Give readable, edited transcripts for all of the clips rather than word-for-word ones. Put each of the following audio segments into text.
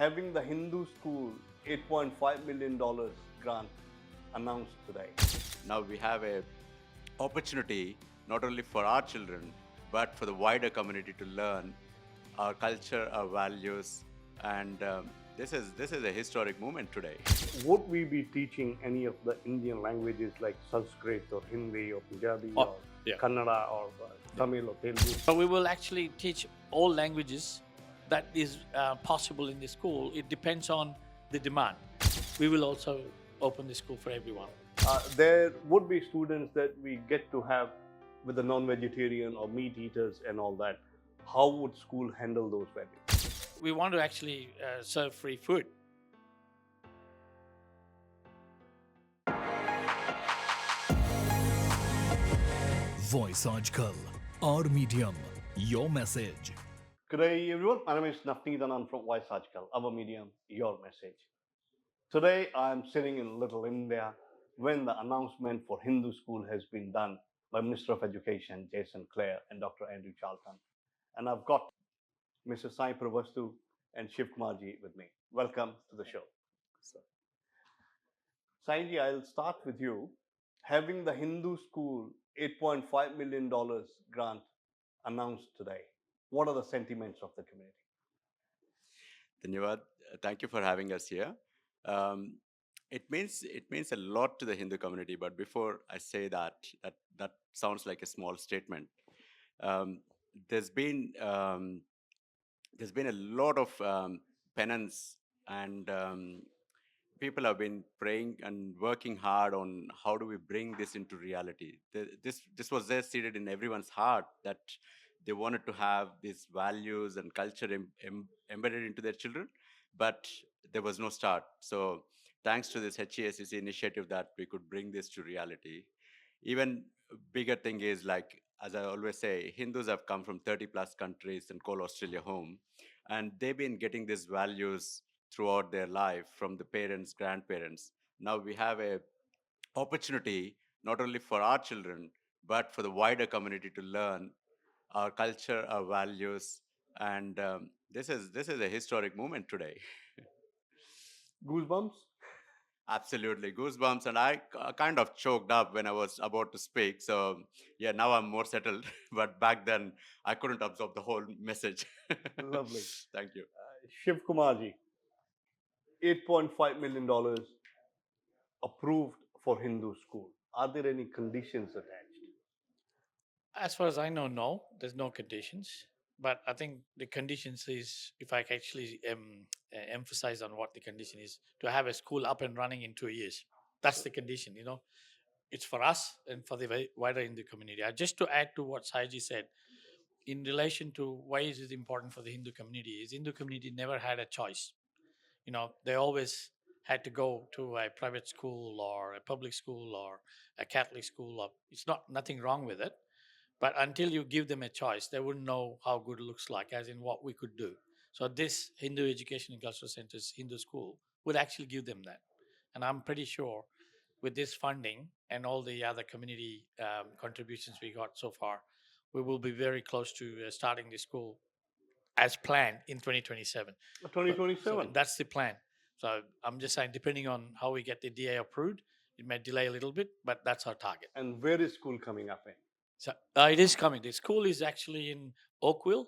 having the Hindu school $8.5 million grant announced today. Now we have a opportunity not only for our children but for the wider community to learn our culture, our values, and this is a historic moment today. Would we be teaching any of the Indian languages like Sanskrit or Hindi or Punjabi or Kannada or Tamil or Telugu? So we will actually teach all languages that is possible in the school. It depends on the demand. We will also open the school for everyone. There would be students that we get to have with the non-vegetarian or meat eaters and all that. How would school handle those values? We want to actually serve free food. Voice aajKal, our medium, your message. Good day, everyone. My name is Navneet Anand from Voice aajKal, our medium, your message. Today, I'm sitting in Little India when the announcement for Hindu school has been done by Minister of Education, Jason Clare, and Dr. Andrew Charlton. And I've got Mr. Sai Pravastu and Shiv Kumarji with me. Welcome to the show. Saiji, I'll start with you. Having the Hindu school $8.5 million grant announced today, what are the sentiments of the community? Dhanyawad, thank you for having us here. It means a lot to the Hindu community. But before I say that sounds like a small statement. There's been a lot of penance, and people have been praying and working hard on how do we bring this into reality. This was there seated in everyone's heart that they wanted to have these values and culture embedded into their children, but there was no start. So thanks to this HESCC initiative that we could bring this to reality. Even bigger thing is, like, as I always say, Hindus have come from 30 plus countries and call Australia home. And they've been getting these values throughout their life from the parents, grandparents. Now we have a opportunity not only for our children, but for the wider community to learn our culture, our values. And this is a historic moment today. Goosebumps? Absolutely, goosebumps, and I kind of choked up when I was about to speak. So yeah, now I'm more settled, but back then I couldn't absorb the whole message. Lovely. Thank you. Shiv Kumarji, $8.5 million approved for Hindu school. Are there any conditions attached? As far as I know, no, there's no conditions. But I think the conditions is, if I can actually emphasize on what the condition is, to have a school up and running in 2 years. That's the condition, It's for us and for the wider Hindu community. Just to add to what Saiji said, in relation to why is it important for the Hindu community, is Hindu community never had a choice. They always had to go to a private school or a public school or a Catholic school. Or it's nothing wrong with it. But until you give them a choice, they wouldn't know how good it looks like, as in what we could do. So this Hindu Education and Cultural Centers, Hindu school, would actually give them that. And I'm pretty sure with this funding and all the other community contributions we got so far, we will be very close to starting the school as planned in 2027. 2027? So that's the plan. So I'm just saying, depending on how we get the DA approved, it may delay a little bit, but that's our target. And where is school coming up in? So it is coming. The school is actually in Oakville,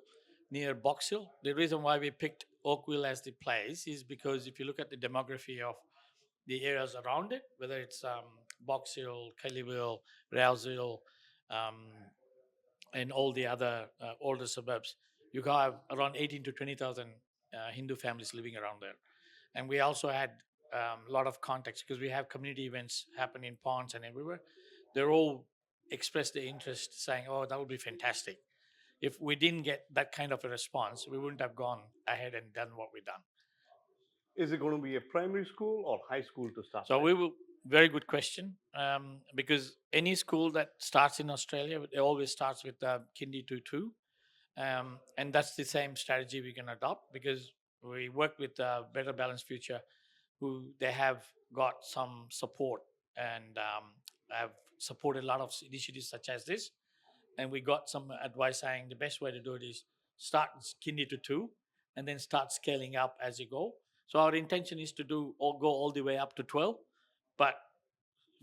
near Box Hill. The reason why we picked Oakville as the place is because if you look at the demography of the areas around it, whether it's Box Hill, Kellyville, Rouseville, and all the other older suburbs, you have around 18 to 20,000 Hindu families living around there. And we also had a lot of contacts because we have community events happen in ponds and everywhere. They're all expressed their interest, saying, "Oh, that would be fantastic." If we didn't get that kind of a response, we wouldn't have gone ahead and done what we've done. Is it going to be a primary school or high school to start? So we will. Very good question. Because any school that starts in Australia, it always starts with kindy to 2. And that's the same strategy we can adopt because we work with Better Balanced Future, who they have got some support and have supported a lot of initiatives such as this. And we got some advice saying the best way to do it is start kindy to 2 and then start scaling up as you go. So our intention is to do or go all the way up to 12, but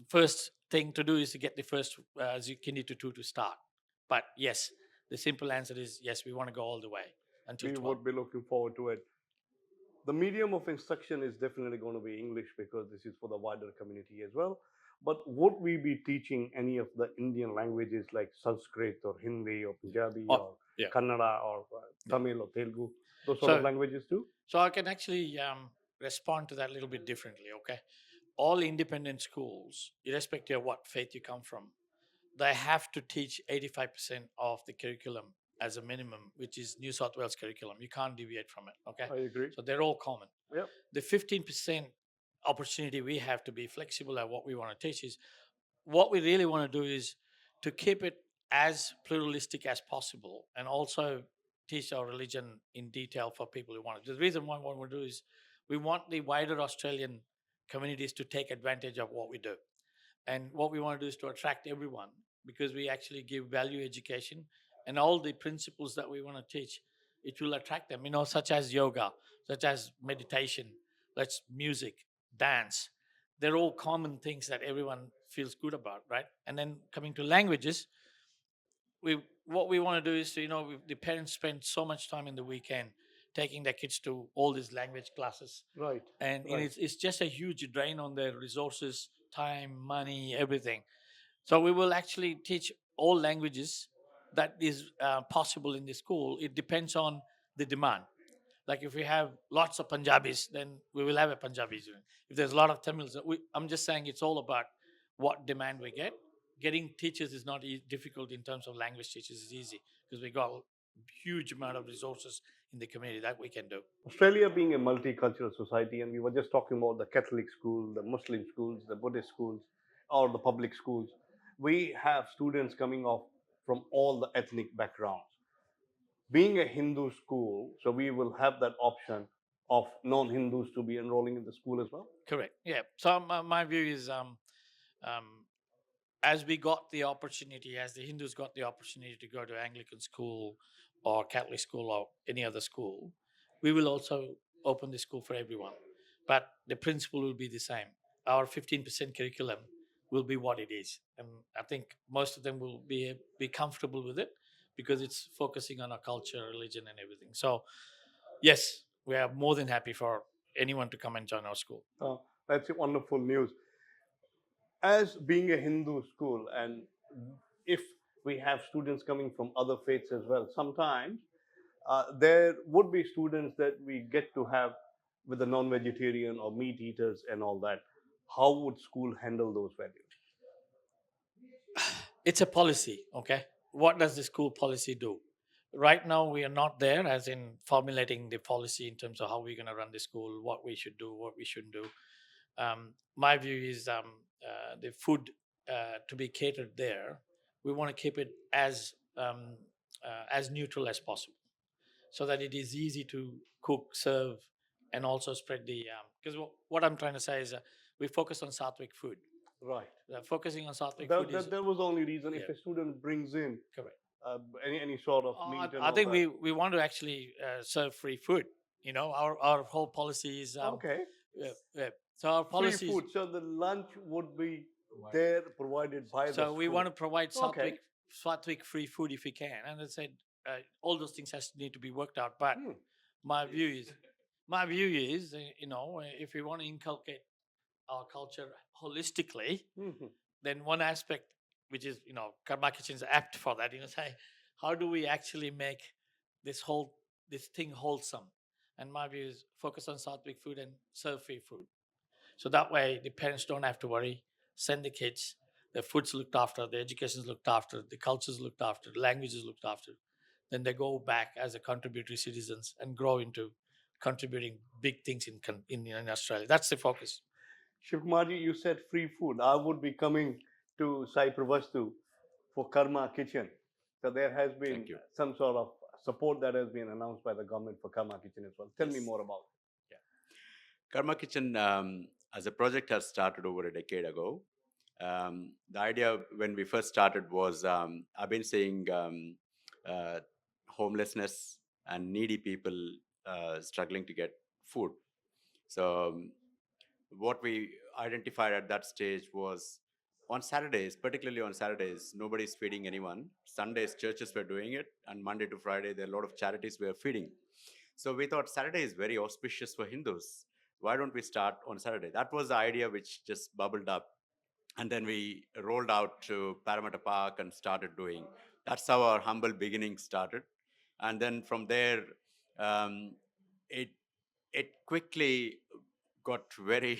first thing to do is to get the first Kindy to 2 to start. But yes, the simple answer is yes, we want to go all the way until We 12. would be looking forward to it. The medium of instruction is definitely going to be English because this is for the wider community as well. But would we be teaching any of the Indian languages like Sanskrit or Hindi or Punjabi Oh, or yeah. Kannada or Yeah. Tamil or Telugu, those sort of So, languages too? so I can actually respond to that a little bit differently. Okay, all independent schools, irrespective of what faith you come from, they have to teach 85% of the curriculum as a minimum, which is New South Wales curriculum. You can't deviate from it. Okay, I agree. so they're all common. Yep. The 15% opportunity we have to be flexible at what we want to teach is what we really want to do is to keep it as pluralistic as possible and also teach our religion in detail for people who want it. The reason why what we do is we want the wider Australian communities to take advantage of what we do. And what we want to do is to attract everyone because we actually give value education and all the principles that we want to teach. It will attract them, such as yoga, such as meditation, that's music, dance. They're all common things that everyone feels good about, right? And then coming to languages, we what we want to do is to, the parents spend so much time in the weekend taking their kids to all these language classes, Right. and Right. it's just a huge drain on their resources, time, money, everything. So we will actually teach all languages that is possible in the school. It depends on the demand. Like if we have lots of Punjabis, then we will have a Punjabi student. If there's a lot of Tamils, I'm just saying it's all about what demand we get. Getting teachers is not difficult in terms of language teachers. It's easy because we got a huge amount of resources in the community that we can do. Australia being a multicultural society, and we were just talking about the Catholic school, the Muslim schools, the Buddhist schools, or the public schools, we have students coming off from all the ethnic backgrounds. Being a Hindu school, so we will have that option of non-Hindus to be enrolling in the school as well. Correct. Yeah. So my view is um, as we got the opportunity, as the Hindus got the opportunity to go to Anglican school or Catholic school or any other school, we will also open the school for everyone. But the principle will be the same. Our 15% curriculum will be what it is. And I think most of them will be comfortable with it because it's focusing on our culture, religion, and everything. So, yes, we are more than happy for anyone to come and join our school. That's wonderful news. As being a Hindu school, and if we have students coming from other faiths as well, sometimes there would be students that we get to have with the non-vegetarian or meat eaters and all that. How would school handle those values? It's a policy. Okay, what does the school policy do? Right now we are not there as in formulating the policy in terms of how we're going to run the school, what we should do, what we shouldn't do. My view is the food to be catered there, we want to keep it as neutral as possible so that it is easy to cook, serve, and also spread the because what I'm trying to say is we focus on Sattvic food. Right. Focusing on Sattvic food is That was the only reason. If yeah. a student brings in Correct. any sort of meat and I all think that. we want to actually serve free food. Our whole policy is Okay. so our Free policy is food. So the lunch would be there provided by the so we school. want to provide Okay. Sattvic free food if we can, and I said all those things has to need to be worked out. But Hmm. my view is if we want to inculcate our culture holistically, Mhm. then one aspect which is Karma Kitchen is apt for that. Say how do we actually make this thing wholesome? And my view is focus on Sattvic food and serve free food. So that way the parents don't have to worry. Send the kids. The food's looked after. The education's looked after. The culture's looked after. The language is looked after. Then they go back as a contributory citizens and grow into contributing big things in Australia. That's the focus. Shivkumarji, you said free food. I would be coming to Sai Pravastu for Karma Kitchen. So there has been Thank you. some sort of support that has been announced by the government for Karma Kitchen as well. Tell me Yes. more about it. Karma Kitchen as a project has started over a decade ago. The idea when we first started was I've been seeing uh, homelessness and needy people struggling to get food. So what we identified at that stage was on Saturdays, particularly on Saturdays, nobody's feeding anyone. Sundays, churches were doing it, and Monday to Friday, there are a lot of charities were feeding. So we thought Saturday is very auspicious for Hindus. Why don't we start on Saturday? That was the idea which just bubbled up. And then we rolled out to Parramatta Park and started doing. That's how our humble beginning started. And then from there, um, it it quickly got very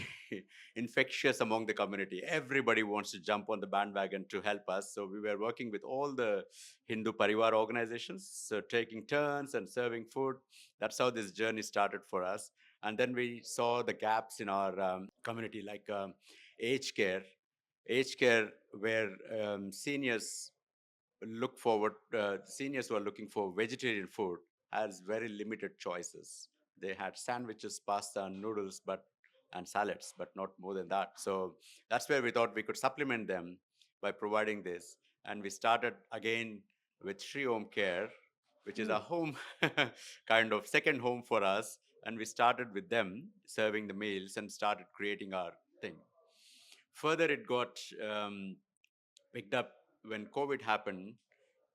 infectious among the community. Everybody wants to jump on the bandwagon to help us. So we were working with all the Hindu Parivar organizations, so taking turns and serving food. That's how this journey started for us. And then we saw the gaps in our community, like aged care, where seniors look forward, seniors who are looking for vegetarian food has very limited choices. They had sandwiches, pasta, and noodles, and salads, but not more than that. So that's where we thought we could supplement them by providing this. And we started again with Sri Home Care, which is a home kind of second home for us. And we started with them serving the meals and started creating our thing. Further, it got picked up when COVID happened.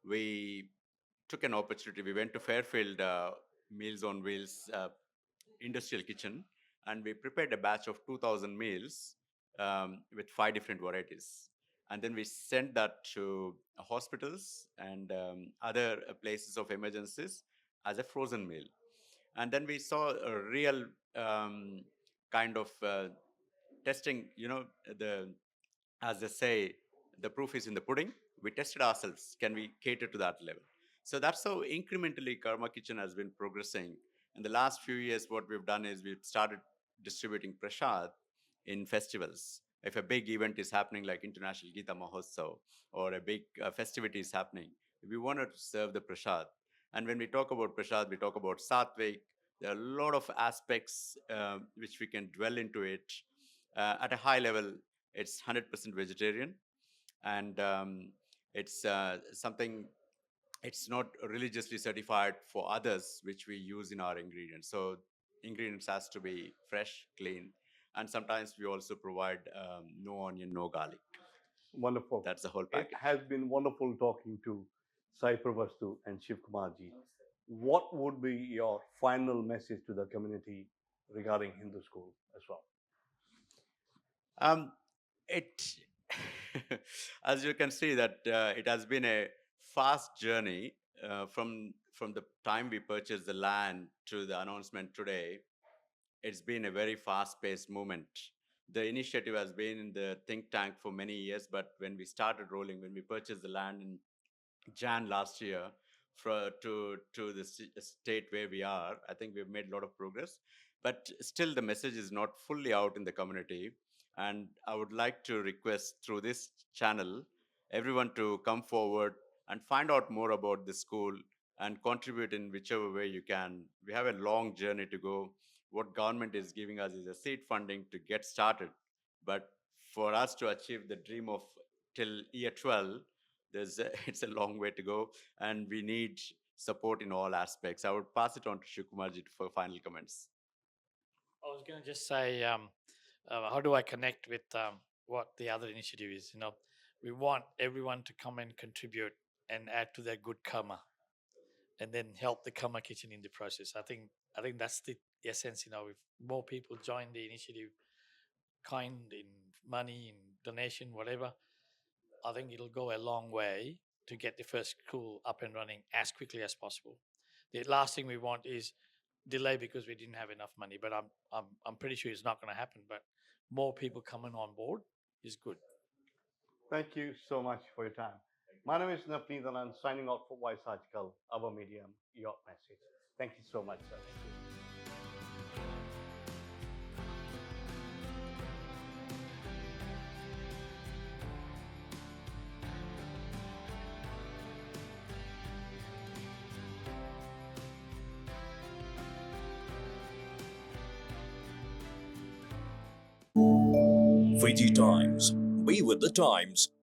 We took an opportunity. We went to Fairfield Meals on Wheels industrial kitchen, and we prepared a batch of 2,000 meals with 5 different varieties. And then we sent that to hospitals and other places of emergencies as a frozen meal. And then we saw a real kind of testing, the as they say, the proof is in the pudding. We tested ourselves. Can we cater to that level? So that's how incrementally Karma Kitchen has been progressing. In the last few years, what we've done is we've started distributing prasad in festivals. If a big event is happening like International Gita Mahotsav or a big festivity is happening, we want to serve the prasad. And when we talk about prasad, we talk about sattvic. There are a lot of aspects which we can dwell into it. At a high level, it's 100% vegetarian, and it's something, it's not religiously certified for others, which we use in our ingredients. So ingredients has to be fresh, clean, and sometimes we also provide no onion, no garlic. Wonderful. That's the whole It package. has been wonderful talking to Sai Pravastu and Shiv Kumarji. What would be your final message to the community regarding Hindu school as well? Um, it, as you can see, that it has been a fast journey from the time we purchased the land to the announcement today. It's been a very fast-paced movement. The initiative has been in the think tank for many years, but when we started rolling, when we purchased the land in Jan last year to the state where we are, I think we've made a lot of progress. But still, the message is not fully out in the community. And I would like to request through this channel everyone to come forward and find out more about the school and contribute in whichever way you can. We have a long journey to go. What government is giving us is a seed funding to get started. But for us to achieve the dream of till year 12, it's a long way to go, and we need support in all aspects. I would pass it on to Shikumarji for final comments. I was going to just say, how do I connect with what the other initiative is? We want everyone to come and contribute and add to their good karma, and then help the karma kitchen in the process. I think that's the essence. If more people join the initiative, kind in money, in donation, whatever, I think it'll go a long way to get the first school up and running as quickly as possible. The last thing we want is delay because we didn't have enough money. But I'm pretty sure it's not going to happen. But more people coming on board is good. Thank you so much for your time. My name is Navneet and I'm signing out for Voice aajKal, our medium, your message. Thank you so much, sir. VG Times. Be with the times.